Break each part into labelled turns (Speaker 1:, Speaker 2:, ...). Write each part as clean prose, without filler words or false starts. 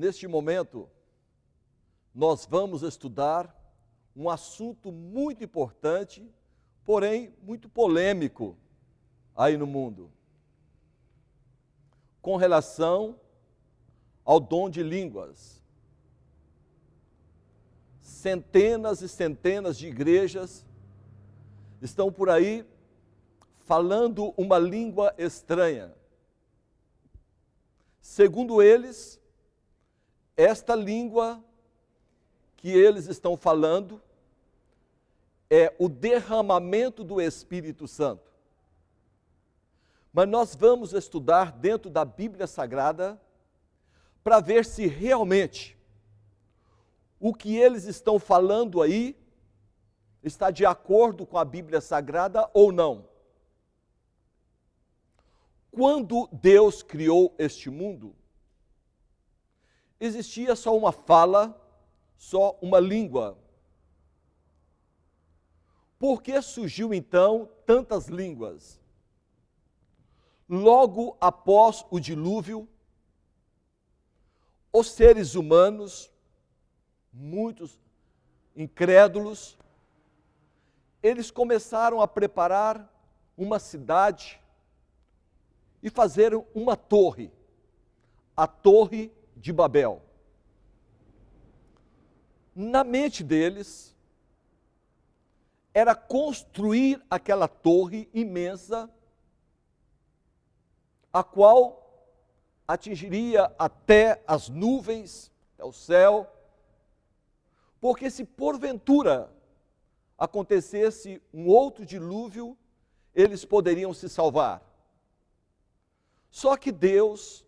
Speaker 1: Neste momento, nós vamos estudar um assunto muito importante, porém muito polêmico aí no mundo, com relação ao dom de línguas. Centenas e centenas de igrejas estão por aí falando uma língua estranha. Segundo eles, esta língua que eles estão falando é o derramamento do Espírito Santo. Mas nós vamos estudar dentro da Bíblia Sagrada para ver se realmente o que eles estão falando aí está de acordo com a Bíblia Sagrada ou não. Quando Deus criou este mundo, existia só uma fala, só uma língua. Por que surgiu então tantas línguas? Logo após o dilúvio, os seres humanos, muitos incrédulos, eles começaram a preparar uma cidade e fazer uma torre, a Torre de Babel. Na mente deles, era construir aquela torre imensa, a qual atingiria até as nuvens, até o céu, porque se porventura acontecesse um outro dilúvio, eles poderiam se salvar. Só que Deus,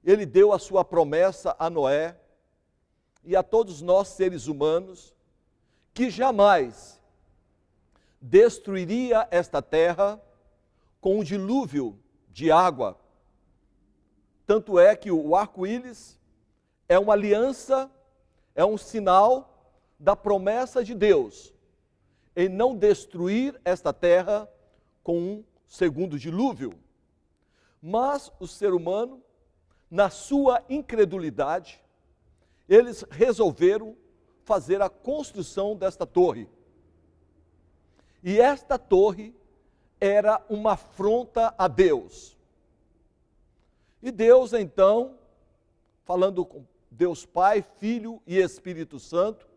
Speaker 1: Ele deu a sua promessa a Noé e a todos nós seres humanos, que jamais destruiria esta terra com um dilúvio de água. Tanto é que o arco-íris é uma aliança, é um sinal da promessa de Deus em não destruir esta terra com um segundo dilúvio. Mas o ser humano, na sua incredulidade, eles resolveram fazer a construção desta torre. E esta torre era uma afronta a Deus. E Deus, então, falando com Deus Pai, Filho e Espírito Santo,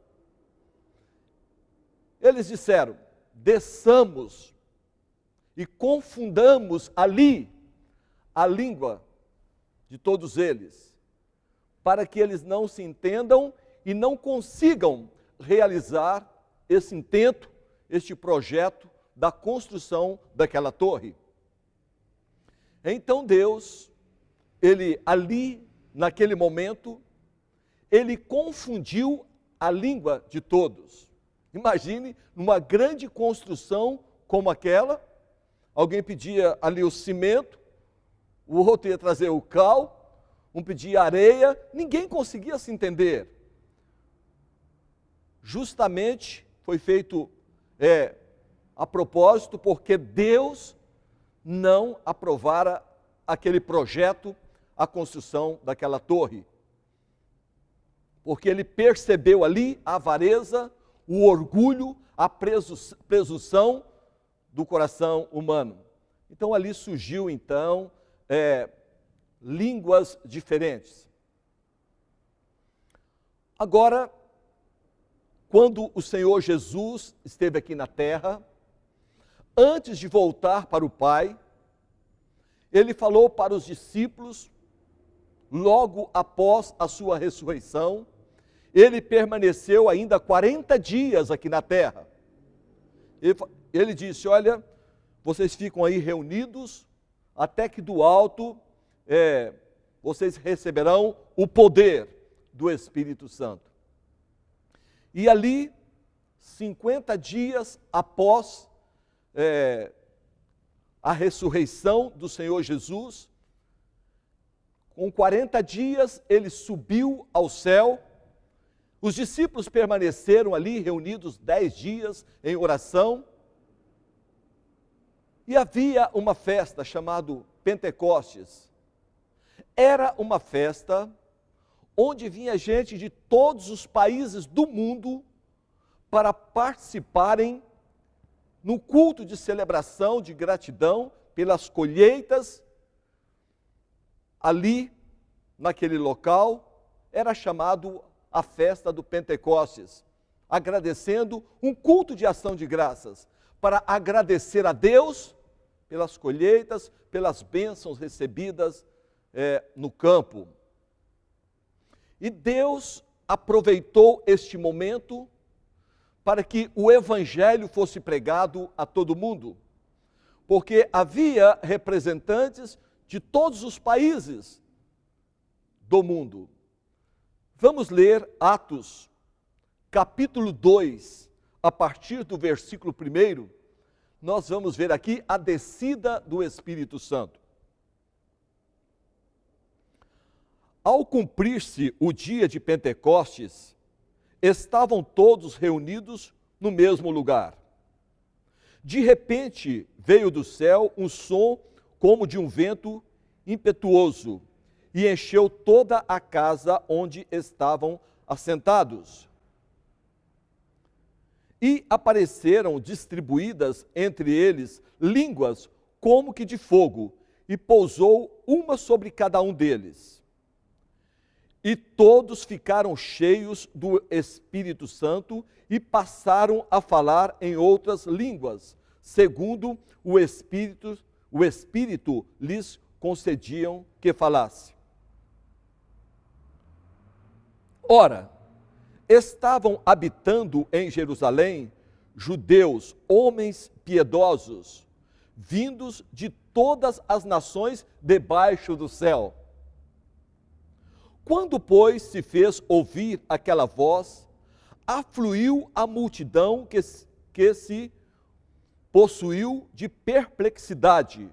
Speaker 1: eles disseram: desçamos e confundamos ali a língua de todos eles, para que eles não se entendam e não consigam realizar esse intento, este projeto da construção daquela torre. Então Deus, Ele ali, naquele momento, Ele confundiu a língua de todos. Imagine, numa grande construção como aquela, alguém pedia ali o cimento, o outro ia trazer o cal, um pedia areia, ninguém conseguia se entender. Justamente foi feito a propósito, porque Deus não aprovara aquele projeto, a construção daquela torre. Porque ele percebeu ali a avareza, o orgulho, a presunção do coração humano. Então ali surgiu então línguas diferentes. Agora, quando o Senhor Jesus esteve aqui na terra, antes de voltar para o Pai, Ele falou para os discípulos, logo após a sua ressurreição, Ele permaneceu ainda 40 dias aqui na terra. Ele disse: olha, vocês ficam aí reunidos, até que do alto vocês receberão o poder do Espírito Santo. E ali, 50 dias após a ressurreição do Senhor Jesus, com 40 dias ele subiu ao céu. Os discípulos permaneceram ali reunidos 10 dias em oração. E havia uma festa chamada Pentecostes. Era uma festa onde vinha gente de todos os países do mundo para participarem no culto de celebração, de gratidão pelas colheitas. Ali, naquele local, era chamado a festa do Pentecostes, agradecendo um culto de ação de graças, para agradecer a Deus pelas colheitas, pelas bênçãos recebidas no campo. E Deus aproveitou este momento para que o evangelho fosse pregado a todo mundo, porque havia representantes de todos os países do mundo. Vamos ler Atos, capítulo 2, a partir do versículo 1, nós vamos ver aqui a descida do Espírito Santo. Ao cumprir-se o dia de Pentecostes, estavam todos reunidos no mesmo lugar. De repente, veio do céu um som como de um vento impetuoso e encheu toda a casa onde estavam assentados. E apareceram distribuídas entre eles línguas como que de fogo, e pousou uma sobre cada um deles. E todos ficaram cheios do Espírito Santo e passaram a falar em outras línguas, segundo o Espírito lhes concediam que falasse. Ora, estavam habitando em Jerusalém judeus, homens piedosos, vindos de todas as nações debaixo do céu. Quando, pois, se fez ouvir aquela voz, afluiu a multidão que se possuiu de perplexidade,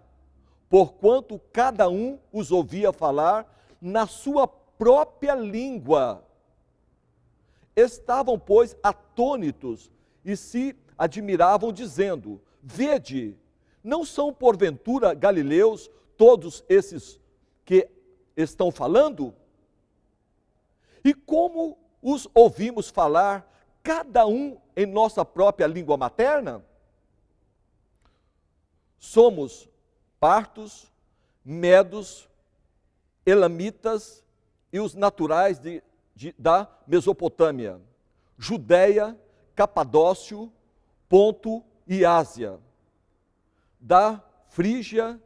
Speaker 1: porquanto cada um os ouvia falar na sua própria língua. Estavam, pois, atônitos e se admiravam, dizendo: Vede, não são porventura galileus todos esses que estão falando? E como os ouvimos falar, cada um em nossa própria língua materna? Somos partos, medos, elamitas e os naturais da Mesopotâmia, Judéia, Capadócio, Ponto e Ásia, da Frígia,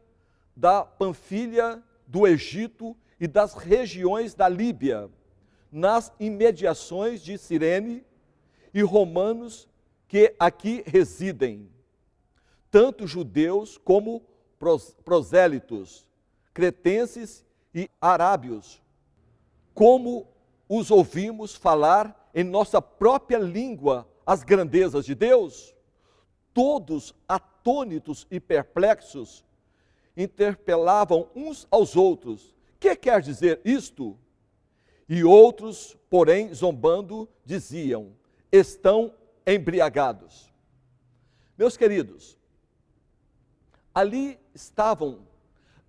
Speaker 1: da Panfilha, do Egito e das regiões da Líbia, nas imediações de Cirene, e romanos que aqui residem, tanto judeus como prosélitos, cretenses e arábios, como os ouvimos falar em nossa própria língua as grandezas de Deus, todos atônitos e perplexos, interpelavam uns aos outros: que quer dizer isto? E outros, porém, zombando, diziam: estão embriagados. Meus queridos, ali estavam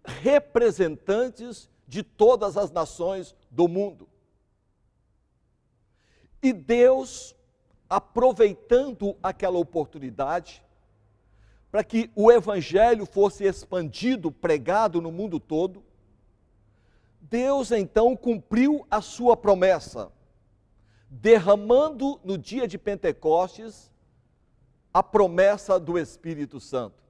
Speaker 1: representantes de todas as nações do mundo. E Deus, aproveitando aquela oportunidade, para que o evangelho fosse expandido, pregado no mundo todo, Deus então cumpriu a sua promessa, derramando no dia de Pentecostes a promessa do Espírito Santo.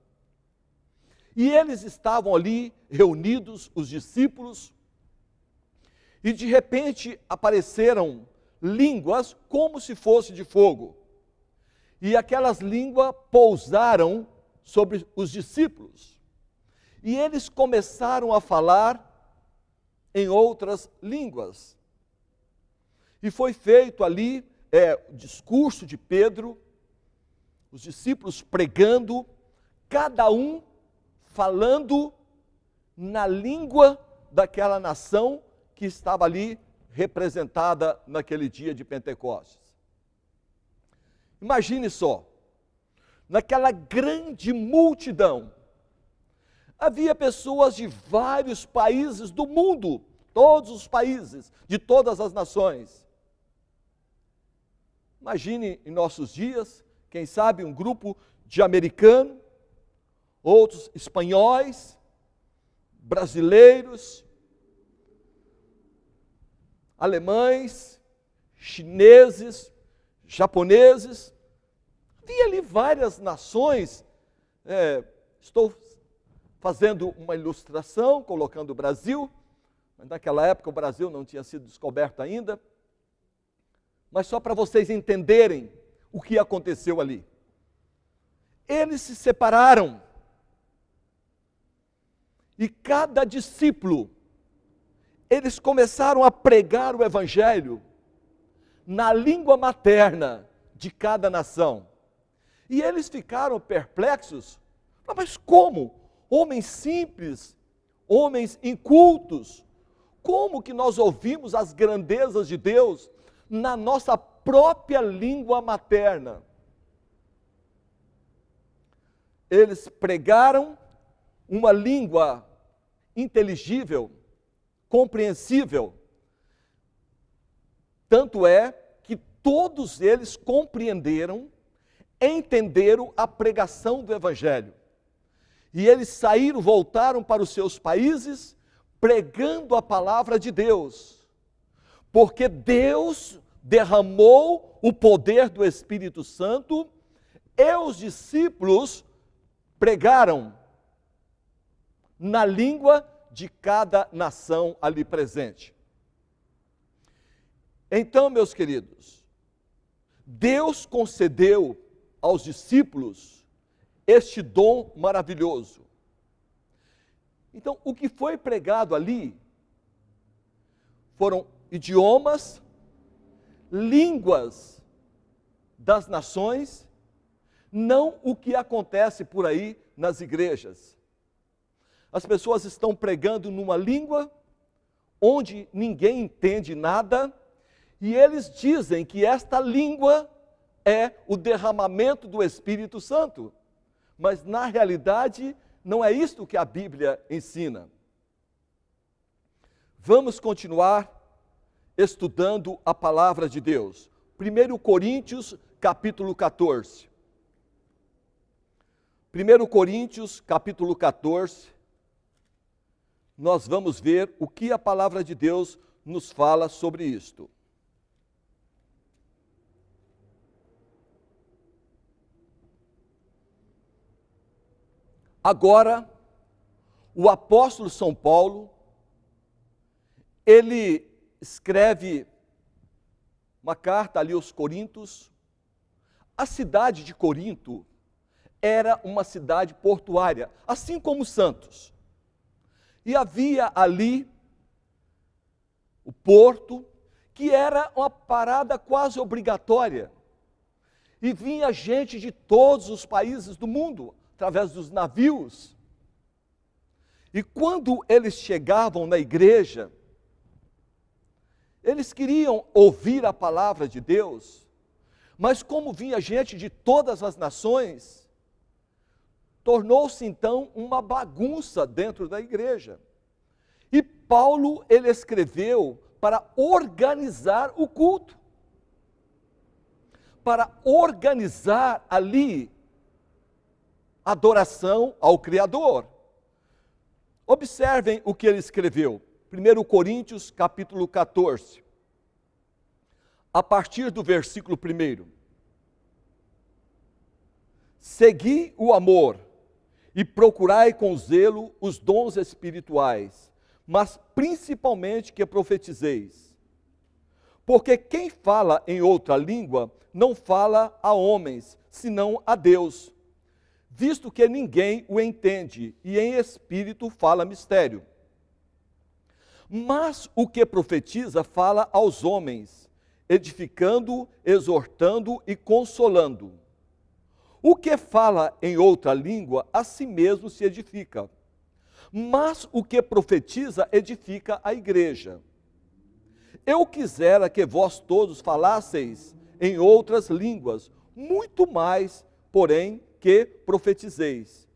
Speaker 1: E eles estavam ali reunidos, os discípulos, e de repente apareceram línguas como se fosse de fogo. E aquelas línguas pousaram sobre os discípulos. E eles começaram a falar em outras línguas. E foi feito ali o discurso de Pedro, os discípulos pregando, cada um falando na língua daquela nação que estava ali representada naquele dia de Pentecostes. Imagine só, naquela grande multidão, havia pessoas de vários países do mundo, todos os países, de todas as nações. Imagine em nossos dias, quem sabe um grupo de americanos, outros espanhóis, brasileiros, alemães, chineses, japoneses. Havia ali várias nações. Estou fazendo uma ilustração, colocando o Brasil, mas naquela época o Brasil não tinha sido descoberto ainda. Mas só para vocês entenderem o que aconteceu ali. Eles se separaram. E cada discípulo, eles começaram a pregar o Evangelho na língua materna de cada nação. E eles ficaram perplexos. Mas como? Homens simples, homens incultos, como que nós ouvimos as grandezas de Deus na nossa própria língua materna? Eles pregaram uma língua inteligível, compreensível. Tanto é que todos eles compreenderam, entenderam a pregação do Evangelho. E eles saíram, voltaram para os seus países, pregando a palavra de Deus. Porque Deus derramou o poder do Espírito Santo e os discípulos pregaram na língua de cada nação ali presente. Então, meus queridos, Deus concedeu aos discípulos este dom maravilhoso. Então, o que foi pregado ali foram idiomas, línguas das nações, não o que acontece por aí nas igrejas. As pessoas estão pregando numa língua onde ninguém entende nada, e eles dizem que esta língua é o derramamento do Espírito Santo. Mas na realidade, não é isto que a Bíblia ensina. Vamos continuar estudando a palavra de Deus. 1 Coríntios, capítulo 14. 1 Coríntios, capítulo 14. Nós vamos ver o que a palavra de Deus nos fala sobre isto. Agora, o apóstolo São Paulo, ele escreve uma carta ali aos Coríntios. A cidade de Corinto era uma cidade portuária, assim como Santos. E havia ali o porto, que era uma parada quase obrigatória. E vinha gente de todos os países do mundo, através dos navios. E quando eles chegavam na igreja, eles queriam ouvir a palavra de Deus, mas como vinha gente de todas as nações, tornou-se então uma bagunça dentro da igreja. E Paulo, ele escreveu para organizar o culto, para organizar ali adoração ao Criador. Observem o que ele escreveu. 1 Coríntios, capítulo 14. A partir do versículo 1. Segui o amor e procurai com zelo os dons espirituais, mas principalmente que profetizeis. Porque quem fala em outra língua não fala a homens, senão a Deus, visto que ninguém o entende, e em espírito fala mistério. Mas o que profetiza fala aos homens, edificando, exortando e consolando. O que fala em outra língua, a si mesmo se edifica. Mas o que profetiza, edifica a igreja. Eu quisera que vós todos falasseis em outras línguas, muito mais, porém, que profetizeis.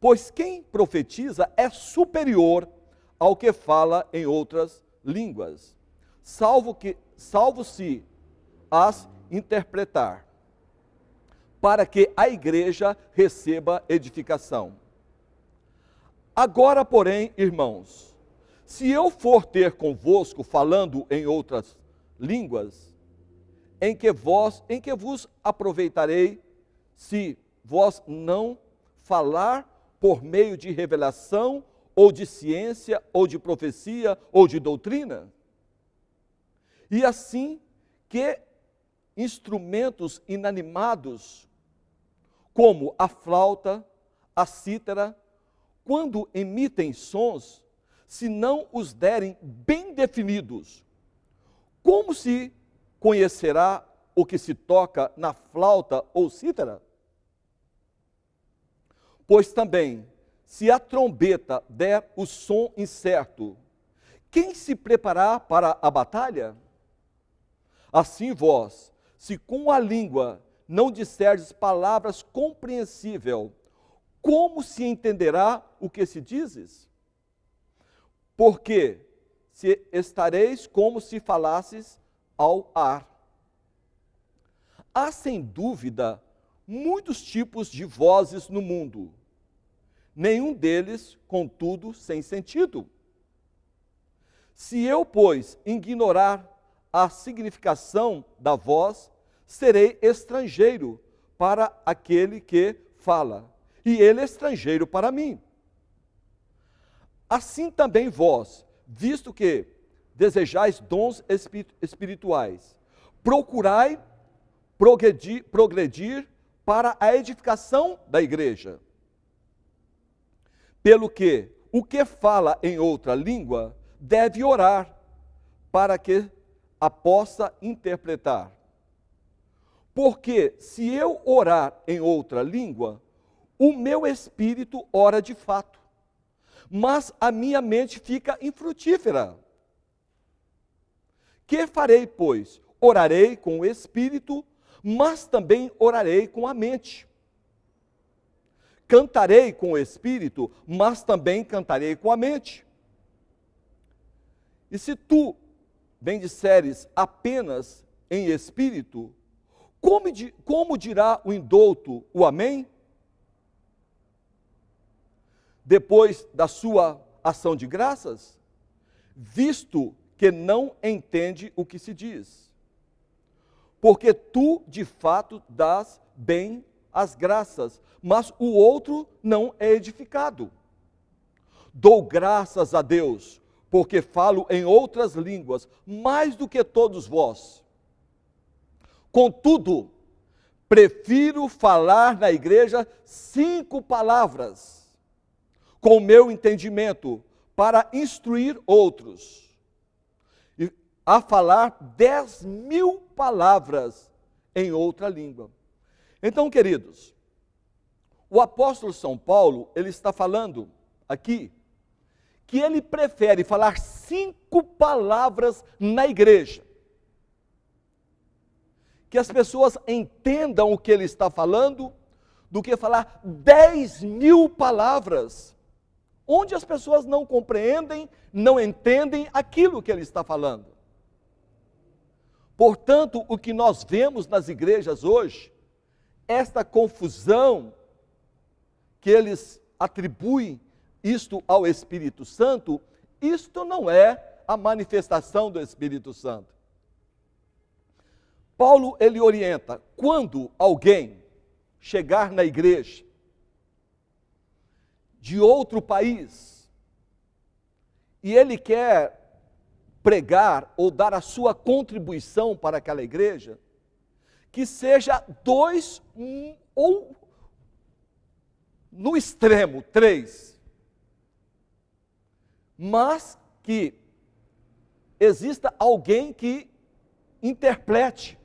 Speaker 1: Pois quem profetiza é superior ao que fala em outras línguas, salvo se as interpretar, para que a igreja receba edificação. Agora, porém, irmãos, se eu for ter convosco falando em outras línguas, em que vos aproveitarei, se vós não falar por meio de revelação, ou de ciência, ou de profecia, ou de doutrina? E assim, que instrumentos inanimados, como a flauta, a cítara, quando emitem sons, se não os derem bem definidos, como se conhecerá o que se toca na flauta ou cítara? Pois também, se a trombeta der o som incerto, quem se preparar para a batalha? Assim vós, se com a língua não disserdes palavras compreensíveis, como se entenderá o que se dizes? Porque se estareis como se falasses ao ar. Há sem dúvida muitos tipos de vozes no mundo, nenhum deles, contudo, sem sentido. Se eu, pois, ignorar a significação da voz, serei estrangeiro para aquele que fala, e ele estrangeiro para mim. Assim também vós, visto que desejais dons espirituais, procurai progredir para a edificação da igreja. Pelo que o que fala em outra língua deve orar, para que a possa interpretar. Porque se eu orar em outra língua, o meu espírito ora de fato, mas a minha mente fica infrutífera. Que farei, pois? Orarei com o espírito, mas também orarei com a mente. Cantarei com o espírito, mas também cantarei com a mente. E se tu bendisseres apenas em espírito, como dirá o indouto o amém? Depois da sua ação de graças, visto que não entende o que se diz. Porque tu, de fato, dás bem as graças, mas o outro não é edificado. Dou graças a Deus, porque falo em outras línguas, mais do que todos vós. Contudo, prefiro falar na igreja 5 palavras, com o meu entendimento, para instruir outros, e a falar 10.000 palavras em outra língua. Então, queridos, o apóstolo São Paulo, ele está falando aqui, que ele prefere falar 5 palavras na igreja, que as pessoas entendam o que ele está falando, do que falar 10.000 palavras, onde as pessoas não compreendem, não entendem aquilo que ele está falando. Portanto, o que nós vemos nas igrejas hoje, esta confusão que eles atribuem isto ao Espírito Santo, isto não é a manifestação do Espírito Santo. Paulo, ele orienta, quando alguém chegar na igreja de outro país e ele quer pregar ou dar a sua contribuição para aquela igreja, que seja 2 ou no extremo 3, mas que exista alguém que interprete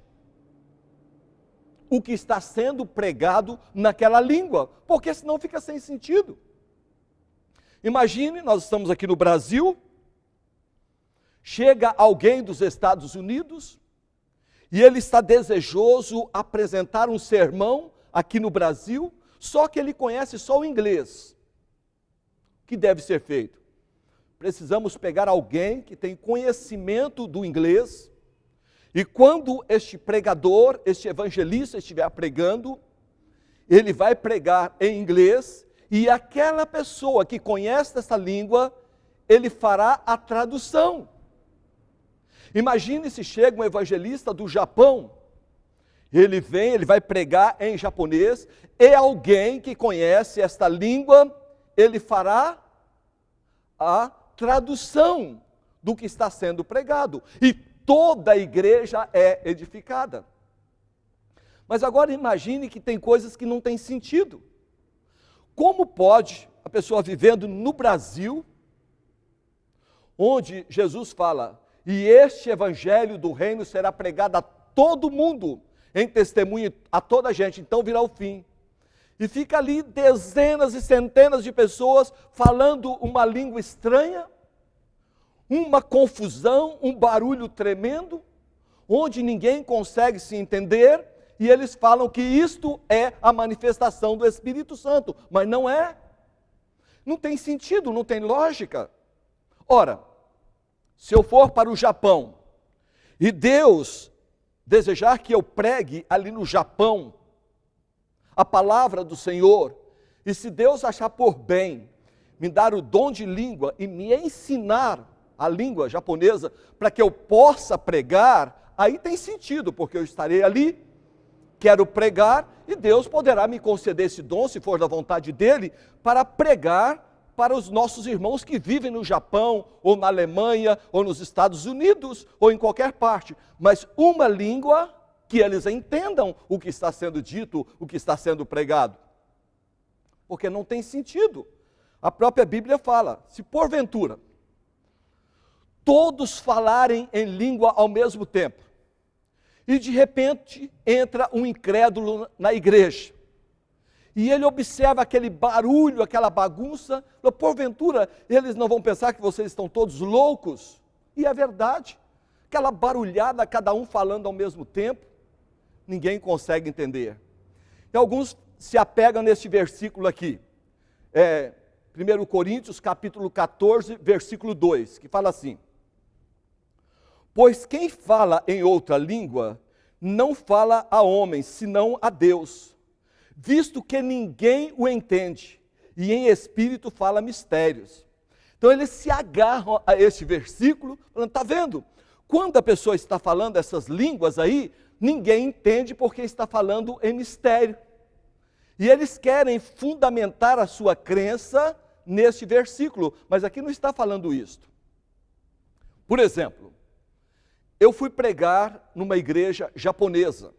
Speaker 1: o que está sendo pregado naquela língua, porque senão fica sem sentido. Imagine, nós estamos aqui no Brasil, chega alguém dos Estados Unidos e ele está desejoso apresentar um sermão aqui no Brasil, só que ele conhece só o inglês. O que deve ser feito? precisamos pegar alguém que tem conhecimento do inglês, e quando este pregador, este evangelista estiver pregando, ele vai pregar em inglês, e aquela pessoa que conhece essa língua, ele fará a tradução. Imagine se chega um evangelista do Japão, ele vem, ele vai pregar em japonês, e alguém que conhece esta língua, ele fará a tradução do que está sendo pregado. E toda a igreja é edificada. Mas agora imagine que tem coisas que não têm sentido. Como pode a pessoa vivendo no Brasil, onde Jesus fala, e este evangelho do reino será pregado a todo mundo, em testemunho a toda a gente, então virá o fim. E fica ali dezenas e centenas de pessoas falando uma língua estranha, uma confusão, um barulho tremendo, onde ninguém consegue se entender, e eles falam que isto é a manifestação do Espírito Santo, mas não é. Não tem sentido, não tem lógica. Ora, se eu for para o Japão, e Deus desejar que eu pregue ali no Japão a palavra do Senhor, e se Deus achar por bem me dar o dom de língua e me ensinar a língua japonesa para que eu possa pregar, aí tem sentido, porque eu estarei ali, quero pregar, e Deus poderá me conceder esse dom, se for da vontade dele, para pregar para os nossos irmãos que vivem no Japão, ou na Alemanha, ou nos Estados Unidos, ou em qualquer parte. Mas uma língua que eles entendam o que está sendo dito, o que está sendo pregado. Porque não tem sentido. A própria Bíblia fala, se porventura todos falarem em língua ao mesmo tempo, e de repente entra um incrédulo na igreja, e ele observa aquele barulho, aquela bagunça, porventura eles não vão pensar que vocês estão todos loucos? E é verdade, aquela barulhada, cada um falando ao mesmo tempo, ninguém consegue entender. E alguns se apegam neste versículo aqui, 1 Coríntios capítulo 14, versículo 2, que fala assim: pois quem fala em outra língua, não fala a homens, senão a Deus, visto que ninguém o entende, e em espírito fala mistérios. Então eles se agarram a este versículo, falando, está vendo? Quando a pessoa está falando essas línguas aí, ninguém entende porque está falando em mistério. E eles querem fundamentar a sua crença neste versículo, mas aqui não está falando isto. Por exemplo, eu fui pregar numa igreja japonesa.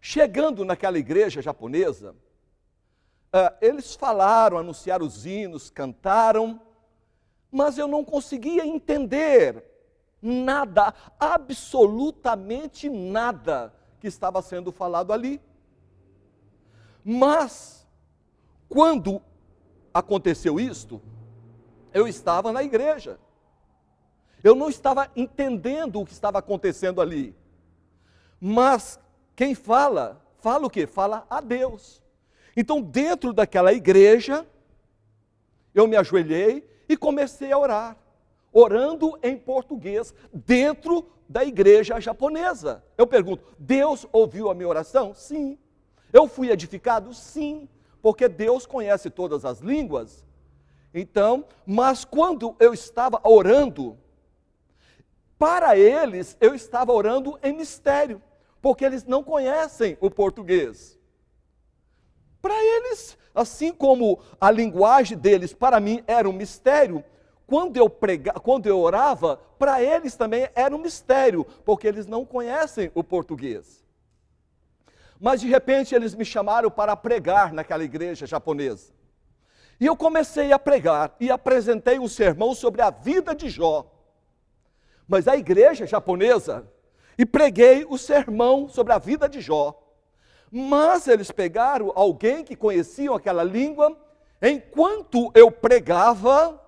Speaker 1: Chegando naquela igreja japonesa, eles falaram, anunciaram os hinos, cantaram, mas eu não conseguia entender nada, absolutamente nada que estava sendo falado ali. Mas, quando aconteceu isto, eu estava na igreja. Eu não estava entendendo o que estava acontecendo ali. Mas quem fala, fala o quê? Fala a Deus. Então, dentro daquela igreja, eu me ajoelhei e comecei a orar. Orando em português, dentro da igreja japonesa. Eu pergunto, Deus ouviu a minha oração? Sim. Eu fui edificado? Sim. Porque Deus conhece todas as línguas. Então, mas quando eu estava orando, para eles, eu estava orando em mistério, porque eles não conhecem o português. Para eles, assim como a linguagem deles, para mim, era um mistério, quando eu orava, para eles também era um mistério, porque eles não conhecem o português. Mas de repente eles me chamaram para pregar naquela igreja japonesa. E eu comecei a pregar e apresentei um sermão sobre a vida de Jó. Mas a igreja japonesa, e preguei o sermão sobre a vida de Jó. Mas eles pegaram alguém que conhecia aquela língua, enquanto eu pregava,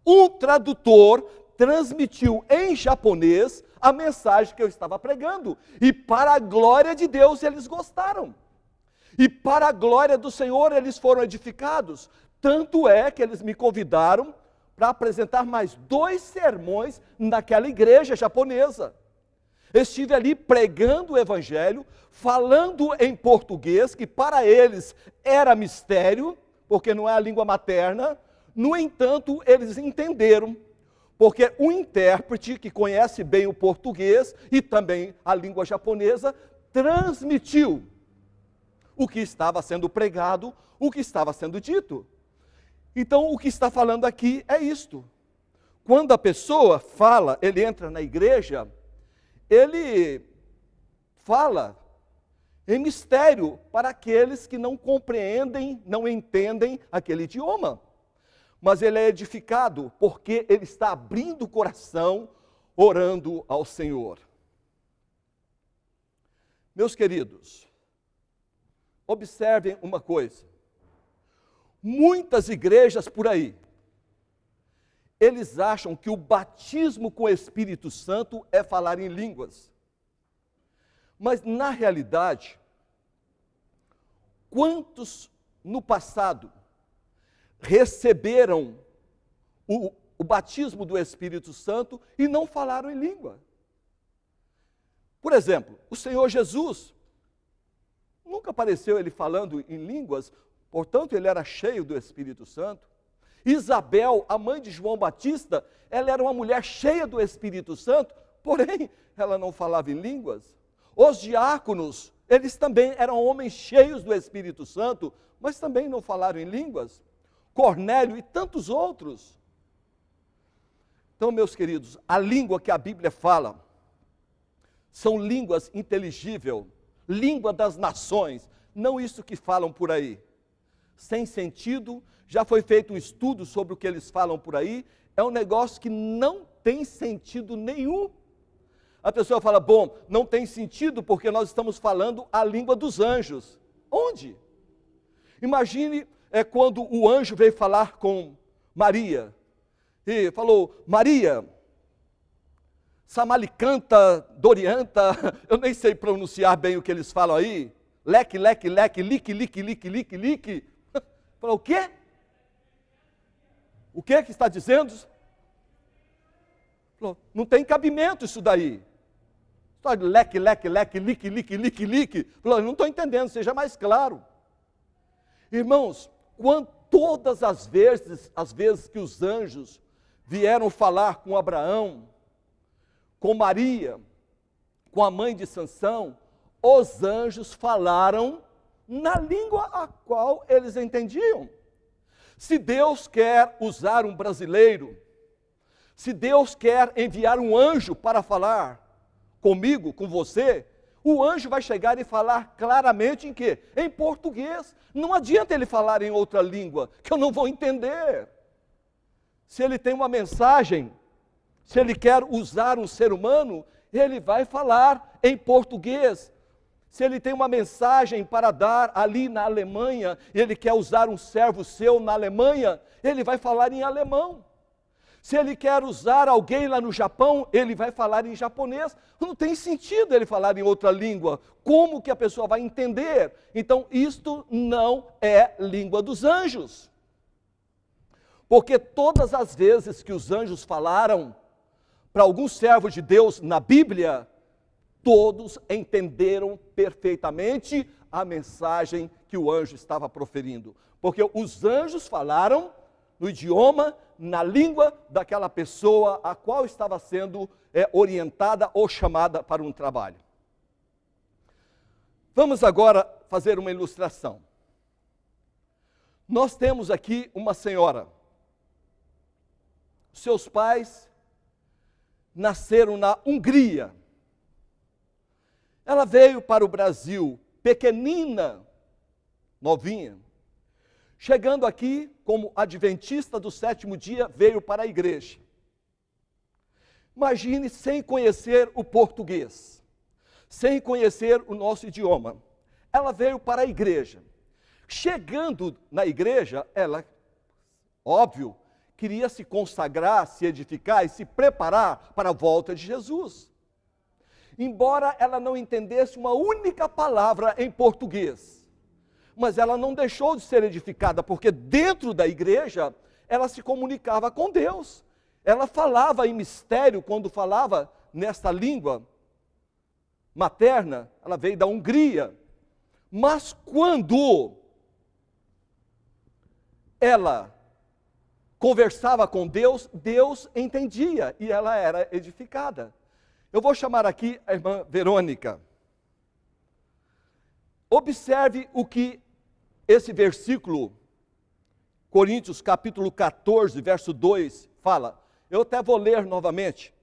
Speaker 1: um tradutor transmitiu em japonês a mensagem que eu estava pregando. E para a glória de Deus eles gostaram. E para a glória do Senhor eles foram edificados. Tanto é que eles me convidaram para apresentar mais 2 sermões naquela igreja japonesa. Estive ali pregando o evangelho, falando em português, que para eles era mistério, porque não é a língua materna. No entanto, eles entenderam, porque o intérprete, que conhece bem o português e também a língua japonesa, transmitiu o que estava sendo pregado, o que estava sendo dito. Então, o que está falando aqui é isto. Quando a pessoa fala, ele entra na igreja, ele fala em mistério para aqueles que não compreendem, não entendem aquele idioma. Mas ele é edificado porque ele está abrindo o coração, orando ao Senhor. Meus queridos, observem uma coisa. Muitas igrejas por aí, eles acham que o batismo com o Espírito Santo é falar em línguas. Mas, na realidade, quantos no passado receberam o batismo do Espírito Santo e não falaram em língua? Por exemplo, o Senhor Jesus, nunca apareceu ele falando em línguas, portanto, ele era cheio do Espírito Santo. Isabel, a mãe de João Batista, ela era uma mulher cheia do Espírito Santo, porém, ela não falava em línguas. Os diáconos, eles também eram homens cheios do Espírito Santo, mas também não falaram em línguas. Cornélio e tantos outros. Então, meus queridos, a língua que a Bíblia fala são línguas inteligíveis, língua das nações, não isso que falam por aí. Sem sentido, já foi feito um estudo sobre o que eles falam por aí, é um negócio que não tem sentido nenhum. A pessoa fala, bom, não tem sentido porque nós estamos falando a língua dos anjos. Onde? Imagine quando o anjo veio falar com Maria, e falou, Maria, Samalicanta, Dorianta, eu nem sei pronunciar bem o que eles falam aí, leque, leque, leque, lique, lique, lique, lique, lique. Falou, o quê? O que está dizendo? Falou, não tem cabimento isso daí. Só leque, leque, leque, lique, lique, lique, lique. Falou, não estou entendendo, seja mais claro. Irmãos, todas as vezes que os anjos vieram falar com Abraão, com Maria, com a mãe de Sansão, os anjos falaram na língua a qual eles entendiam. Se Deus quer usar um brasileiro, se Deus quer enviar um anjo para falar comigo, com você, o anjo vai chegar e falar claramente em quê? Em português. Não adianta ele falar em outra língua, que eu não vou entender. Se ele tem uma mensagem, se ele quer usar um ser humano, ele vai falar em português. Se ele tem uma mensagem para dar ali na Alemanha, e ele quer usar um servo seu na Alemanha, ele vai falar em alemão. Se ele quer usar alguém lá no Japão, ele vai falar em japonês. Não tem sentido ele falar em outra língua. Como que a pessoa vai entender? Então, isto não é língua dos anjos. Porque todas as vezes que os anjos falaram para algum servo de Deus na Bíblia, todos entenderam perfeitamente a mensagem que o anjo estava proferindo. Porque os anjos falaram no idioma, na língua daquela pessoa a qual estava sendo orientada ou chamada para um trabalho. Vamos agora fazer uma ilustração. Nós temos aqui uma senhora. Seus pais nasceram na Hungria. Ela veio para o Brasil pequenina, novinha. Chegando aqui, como adventista do 7º dia, veio para a igreja. Imagine sem conhecer o português, sem conhecer o nosso idioma. Ela veio para a igreja. Chegando na igreja, ela, óbvio, queria se consagrar, se edificar e se preparar para a volta de Jesus. Embora ela não entendesse uma única palavra em português, mas ela não deixou de ser edificada, porque dentro da igreja, ela se comunicava com Deus. Ela falava em mistério quando falava nesta língua materna, ela veio da Hungria. Mas quando ela conversava com Deus, Deus entendia e ela era edificada. Eu vou chamar aqui a irmã Verônica. Observe o que esse versículo, Coríntios capítulo 14, verso 2, fala. Eu até vou ler novamente.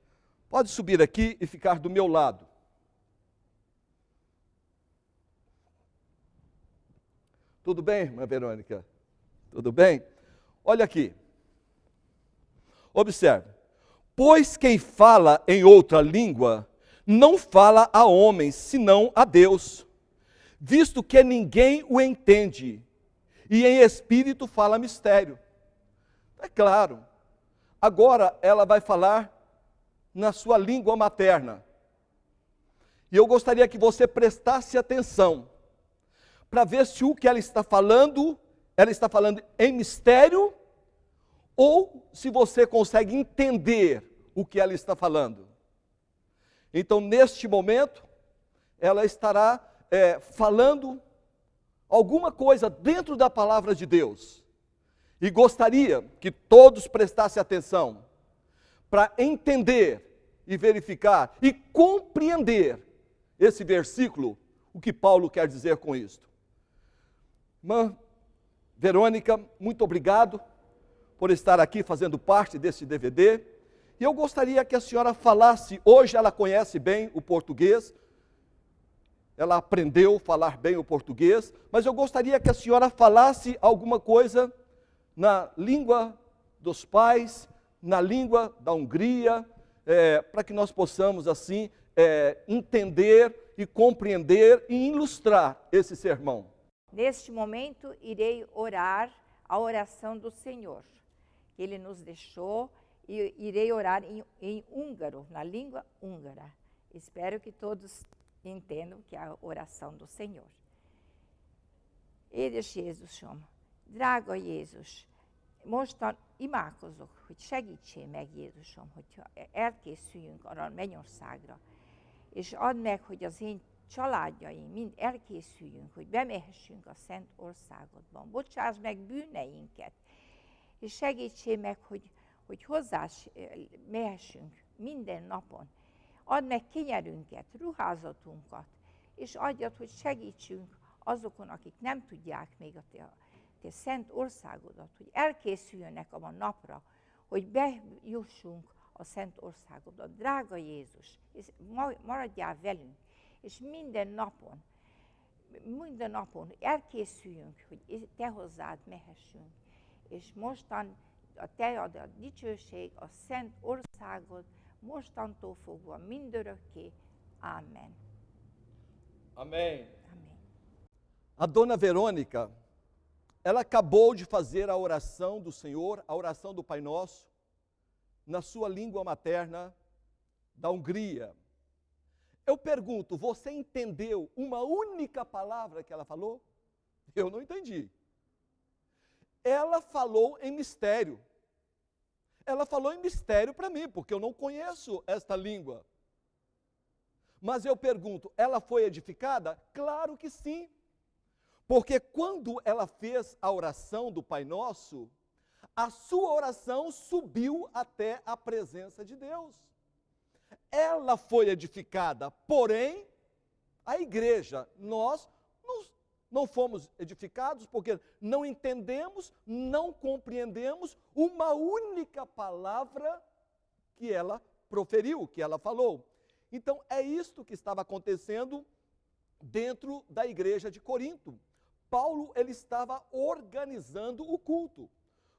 Speaker 1: Pode subir aqui e ficar do meu lado. Tudo bem, irmã Verônica? Tudo bem? Olha aqui. Observe. Pois quem fala em outra língua, não fala a homens, senão a Deus, visto que ninguém o entende, e em espírito fala mistério. É claro. Agora ela vai falar na sua língua materna. E eu gostaria que você prestasse atenção, para ver se o que ela está falando em mistério, ou se você consegue entender o que ela está falando. Então, neste momento, ela estará falando alguma coisa dentro da palavra de Deus. E gostaria que todos prestassem atenção para entender e verificar e compreender esse versículo, o que Paulo quer dizer com isto. Irmã Verônica, muito obrigado por estar aqui fazendo parte desse DVD. E eu gostaria que a senhora falasse, hoje ela conhece bem o português, ela aprendeu a falar bem o português, mas eu gostaria que a senhora falasse alguma coisa na língua dos pais, na língua da Hungria, para que nós possamos assim entender e compreender e ilustrar esse sermão.
Speaker 2: Neste momento, irei orar a oração do Senhor, que Ele nos deixou, e irei orar em húngaro, na língua húngara. Espero que todos entendam que é a oração do Senhor. Édes Jézusom, drága Jézus, mostan imádkozok, hogy segítsél meg Jézusom, hogy elkészüljünk arra a mennyországra, és add meg, hogy az én családjaim mind elkészüljünk, hogy bemehessünk a Szent Országodban. Bocsáss meg bűneinket, és segítsél meg, hogy hozzá mehessünk minden napon. Add meg kenyerünket, ruházatunkat, és adjad, hogy segítsünk azokon, akik nem tudják még a te szent országodat, hogy elkészüljönek a napra, hogy bejussunk a szent országodba. Drága Jézus, és maradjál velünk, és minden napon elkészüljünk, hogy te hozzád mehessünk. És mostan te ad a dicsőség, a szent országod, mostantól fogva mindörökké. Amém.
Speaker 1: Amém. A dona Verônica, ela acabou de fazer a oração do Senhor, a oração do Pai Nosso, na sua língua materna da Hungria. Eu pergunto, você entendeu uma única palavra que ela falou? Eu não entendi. Ela falou em mistério. Ela falou em mistério para mim, porque eu não conheço esta língua. Mas eu pergunto, ela foi edificada? Claro que sim. Porque quando ela fez a oração do Pai Nosso, a sua oração subiu até a presença de Deus. Ela foi edificada, porém, a igreja, nós não fomos edificados porque não entendemos, não compreendemos uma única palavra que ela proferiu, que ela falou. Então, é isto que estava acontecendo dentro da igreja de Corinto. Paulo, ele estava organizando o culto.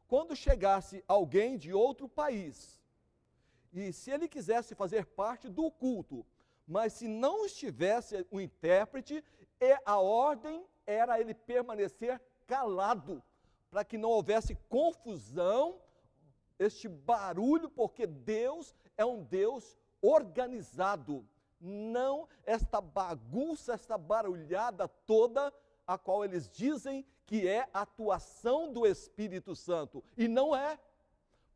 Speaker 1: Quando chegasse alguém de outro país, e se ele quisesse fazer parte do culto, mas se não estivesse um intérprete, a ordem era ele permanecer calado, para que não houvesse confusão, este barulho, porque Deus é um Deus organizado, não esta bagunça, esta barulhada toda, a qual eles dizem que é a atuação do Espírito Santo. E não é.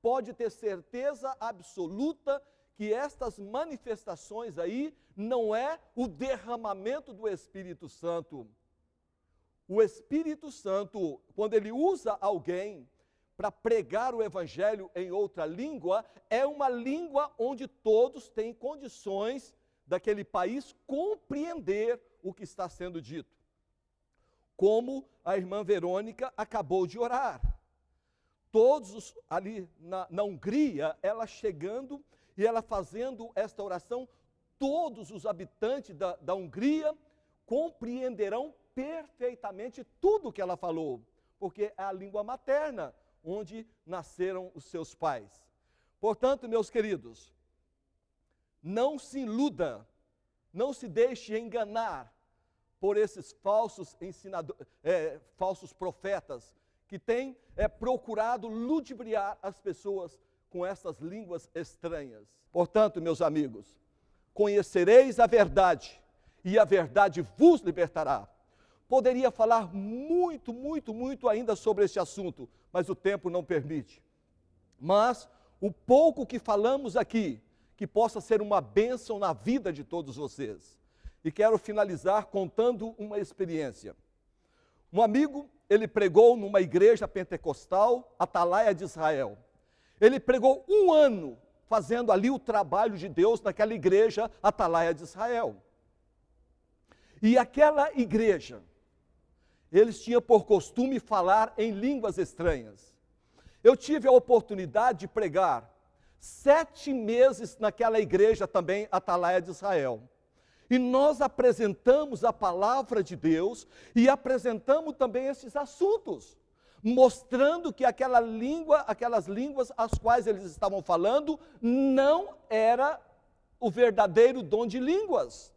Speaker 1: Pode ter certeza absoluta que estas manifestações aí não é o derramamento do Espírito Santo. O Espírito Santo, quando ele usa alguém para pregar o Evangelho em outra língua, é uma língua onde todos têm condições daquele país compreender o que está sendo dito. Como a irmã Verônica acabou de orar. Todos ali na Hungria, ela chegando e ela fazendo esta oração, todos os habitantes da Hungria compreenderão perfeitamente tudo que ela falou, porque é a língua materna onde nasceram os seus pais. Portanto, meus queridos, não se iluda, não se deixe enganar por esses falsos falsos profetas que têm procurado ludibriar as pessoas com essas línguas estranhas. Portanto, meus amigos, conhecereis a verdade e a verdade vos libertará. Poderia falar muito, muito, muito ainda sobre este assunto, mas o tempo não permite. Mas o pouco que falamos aqui, que possa ser uma bênção na vida de todos vocês. E quero finalizar contando uma experiência. Um amigo, ele pregou numa igreja pentecostal, Atalaia de Israel. Ele pregou 1 ano fazendo ali o trabalho de Deus naquela igreja, Atalaia de Israel. E aquela igreja, eles tinham por costume falar em línguas estranhas. Eu tive a oportunidade de pregar 7 meses naquela igreja também, Atalaia de Israel. E nós apresentamos a palavra de Deus e apresentamos também esses assuntos, mostrando que aquelas línguas as quais eles estavam falando, não era o verdadeiro dom de línguas.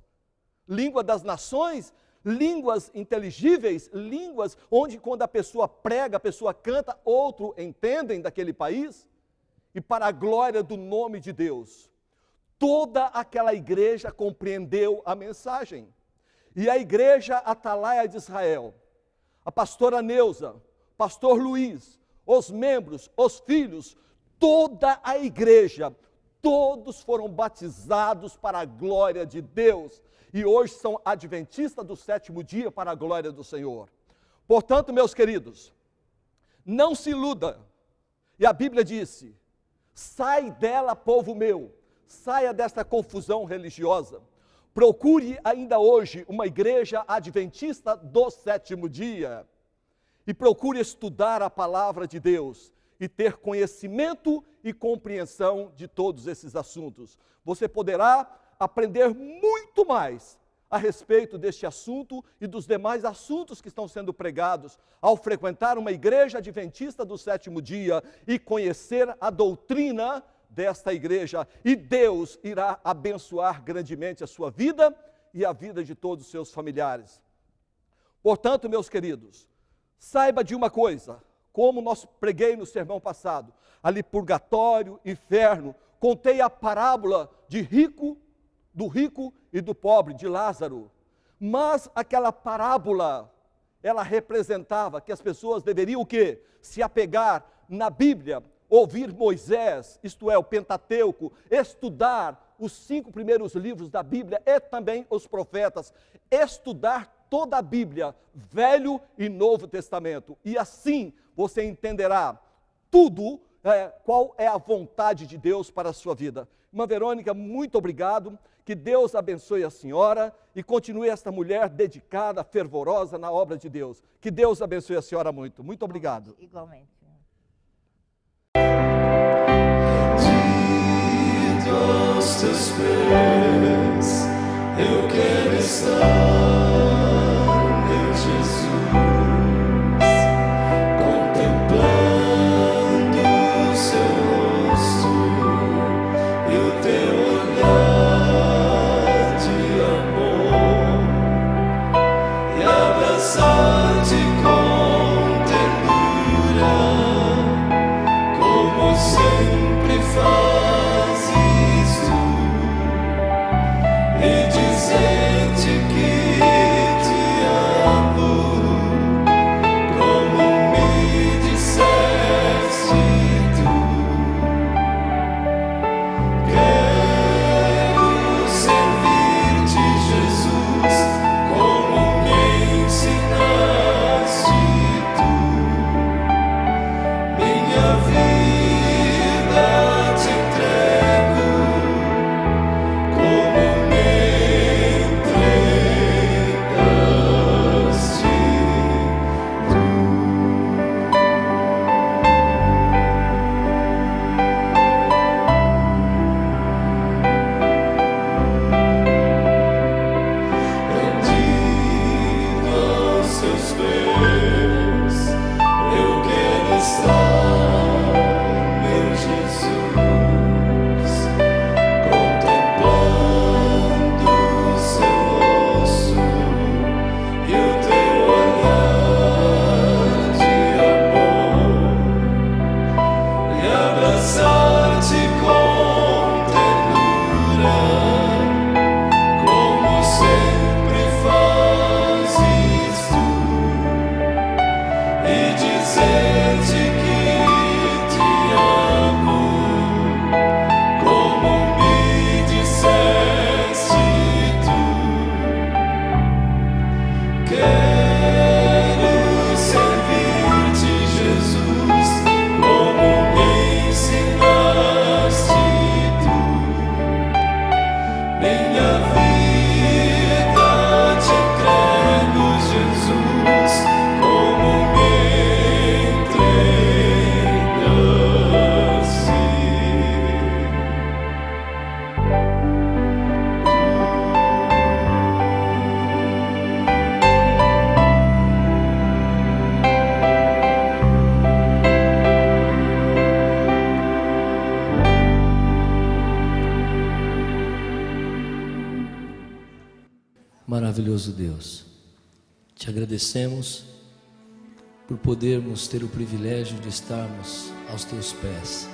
Speaker 1: Língua das nações, línguas inteligíveis, línguas onde quando a pessoa prega, a pessoa canta, outro entendem daquele país, e para a glória do nome de Deus. Toda aquela igreja compreendeu a mensagem. E a igreja Atalaia de Israel, a pastora Neuza, pastor Luiz, os membros, os filhos, toda a igreja, todos foram batizados para a glória de Deus. E hoje são adventistas do 7º dia para a glória do Senhor. Portanto, meus queridos, não se iluda. E a Bíblia disse, sai dela, povo meu. Saia desta confusão religiosa. Procure ainda hoje uma igreja adventista do 7º dia. E procure estudar a palavra de Deus e ter conhecimento e compreensão de todos esses assuntos. Você poderá aprender muito mais a respeito deste assunto e dos demais assuntos que estão sendo pregados ao frequentar uma igreja adventista do 7º dia e conhecer a doutrina desta igreja, e Deus irá abençoar grandemente a sua vida e a vida de todos os seus familiares. Portanto, meus queridos, saiba de uma coisa, como nós preguei no sermão passado, ali purgatório, inferno, contei a parábola do rico e do pobre, de Lázaro, mas aquela parábola, ela representava que as pessoas deveriam o quê? Se apegar na Bíblia, ouvir Moisés, isto é, o Pentateuco, estudar os 5 primeiros livros da Bíblia e também os profetas, estudar toda a Bíblia, Velho e Novo Testamento, e assim você entenderá tudo, qual é a vontade de Deus para a sua vida. Irmã Verônica, muito obrigado, que Deus abençoe a senhora e continue esta mulher dedicada, fervorosa na obra de Deus. Que Deus abençoe a senhora muito. Muito obrigado.
Speaker 2: Igualmente.
Speaker 3: Aos teus pés, eu quero estar, meu Jesus, contemplando o seu rosto e o teu olhar de amor, e abraçar-te com ternura, como sempre faz. E dizer-te que
Speaker 4: Maravilhoso Deus, te agradecemos por podermos ter o privilégio de estarmos aos teus pés,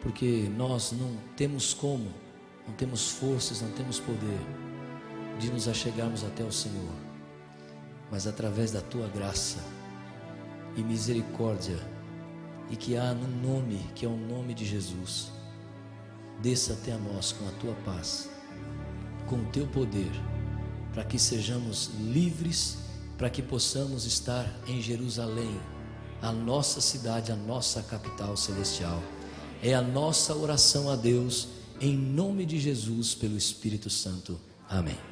Speaker 4: porque nós não temos como, não temos forças, não temos poder de nos achegarmos até o Senhor, mas através da tua graça e misericórdia, e que há no nome, que é o nome de Jesus, desça até a nós com a tua paz, com o teu poder, para que sejamos livres, para que possamos estar em Jerusalém, a nossa cidade, a nossa capital celestial. É a nossa oração a Deus, em nome de Jesus, pelo Espírito Santo. Amém.